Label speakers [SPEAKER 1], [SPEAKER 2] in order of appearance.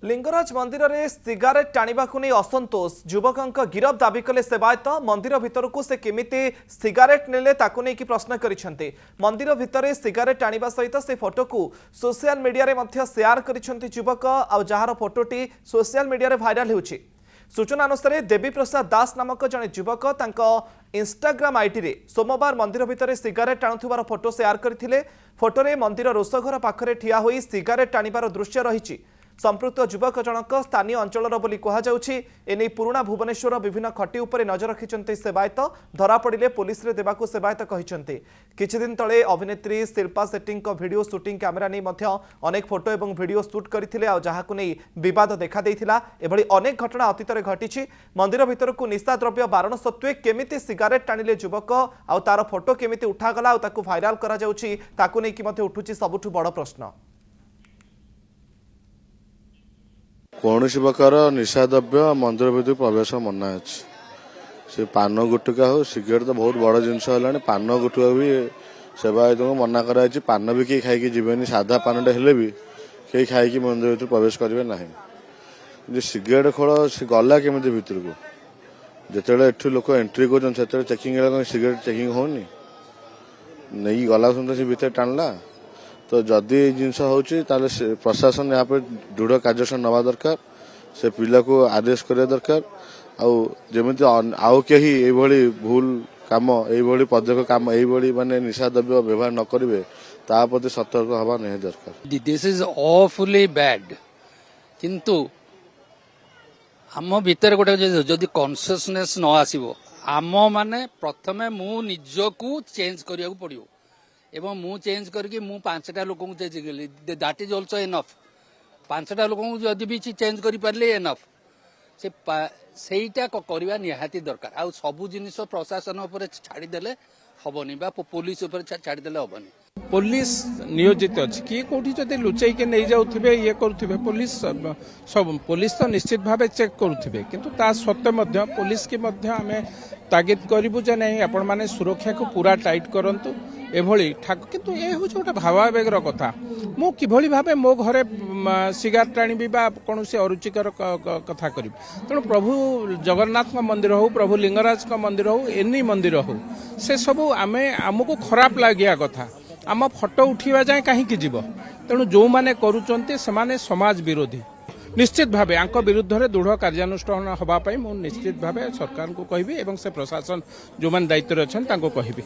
[SPEAKER 1] लिंगराज मंदिर में सिगारेट टाणिबा को नहीं असंतोष युवक गिरफ दाबी कले सेवायत मंदिर भितर को से केमिति सिगारेट नेले ताकू नहीं प्रश्न करिसेंते। मंदिर भितर सिगारेट टाणिबा सहित से फोटो को सोशल मीडिया रे मध्य शेयर करिसेंते युवक आ जार फोटोटी सोशल मीडिया रे भाइराल होउछि। सूचना अनुसार देवी प्रसाद दास नामक जड़े युवक इंस्टाग्राम आईडी रे सोमवार मंदिर भितर सिगारेट टाणुथिबार फोटो शेयर करथिले। फोटोरे मंदिर रोषघर पाखरे ठिया होई सिगारेट टाणिबार दृश्य रहिछि। संपृक्त युवक जनक स्थानीय अंचलर बोली कहुछि। एने पुराणा भुवनेश्वर विभिन्न खटी उपरे नजर रखिछन्ते सेवायत। धरा पड़िले पुलिस रे देबाकू सेवायत कहिछन्ते। किछि दिन तळे अभिनेत्री Shilpa Shetty video shooting camera नै मध्य अनेक फोटो एवं वीडियो शूट करथिले आ जहाकू नै विवाद देखा देइथिला। एभली अनेक घटना अतीत रे घटिछि। मंदिर भितर को निशा द्रव्य बारण सत्वे केमिति सिगारेट टाणिले युवक आ तार फोटो केमिति उठागला आ ताकू भाइराल करा जाउछि ताकू नै कि मते उठुछि सबुठु बड़ प्रश्न।
[SPEAKER 2] कौन प्रकार निशा द्रव्य मंदिर भीतर प्रवेश मना अच्छे से पान गुटुका हो सिगरेट तो बहुत बड़ जिनस है। पान गुटुका भी सेवायत को मना कराई। पान भी कहीं खाई जीवेनि साधा पान हेले भी कहीं खाई मंदिर भीतर प्रवेश करेंगे ना। सिगरेट खोल से गला केमी भितर को जिते एठू लोक एंट्री कर चेकिंग सिगरेट चेकिंग होनी नहीं गला सुन भीतर टाणला। तो जदि जिनस होता प्रशासन यहाँ पर दृढ़ कार्यानुष्ठान नवा दरकार। से पिला को आदेश करिया दरकार। आमती आउ कहीं भूल काम ये पदक काम ये माने निशा द्रव्य व्यवहार न करेंगे ताप्रति सतर्क हवा नहीं दरकार।
[SPEAKER 3] दिस इज ऑफुली बैड किंतु आम भीतर गोटे जदि कॉन्शियसनेस न आसीबो आम माने प्रथमे मु निजको चेंज करिया को पड़ियो एवं मु चेंज करके मु 5टा लोक चेंज कली दैट इज ऑल्सो एनफ। 5टा लोक जदि भी चेंज कर पारे एनफ से सेटा करवा निहाती दरकार। आ सबु जिनिस प्रशासन उपर छाड़ीदेले हबनी बा पुलिस उपर छाड़ीदेले हबनी।
[SPEAKER 4] पुलिस नियोजित अच्छी किए कौटी जब लुचाई के नहीं जाऊे ये करुवे पुलिस सब पुलिस तो निश्चित भाव चेक करुवे किंतु ता सत्वे पुलिस की आम तागिद करूँ जे नहीं आपण मैंने सुरक्षा को पूरा टाइट करंतु एभली ठाक किंतु ये हूँ गोटे भावावेगर कथा। मु किभली भावे मो घरे सिगारेट टाणी कौन से अरुचिकर कथा करी तेणु प्रभु जगन्नाथ मंदिर हो प्रभु लिंगराज मंदिर हो एनी मंदिर हो से सबू आमे आमको खराब लगिया कथा। आम फोटो उठा जाए कहीं जीव तेणु जो मैंने करुँचे से समाज विरोधी निश्चित भावे आंक विरुद्ध में दृढ़ कार्यानुष्ठान होगापाई निश्चित भावे सरकार को कहबी एवं से प्रशासन जो मैंने दायित्व अच्छा कहि।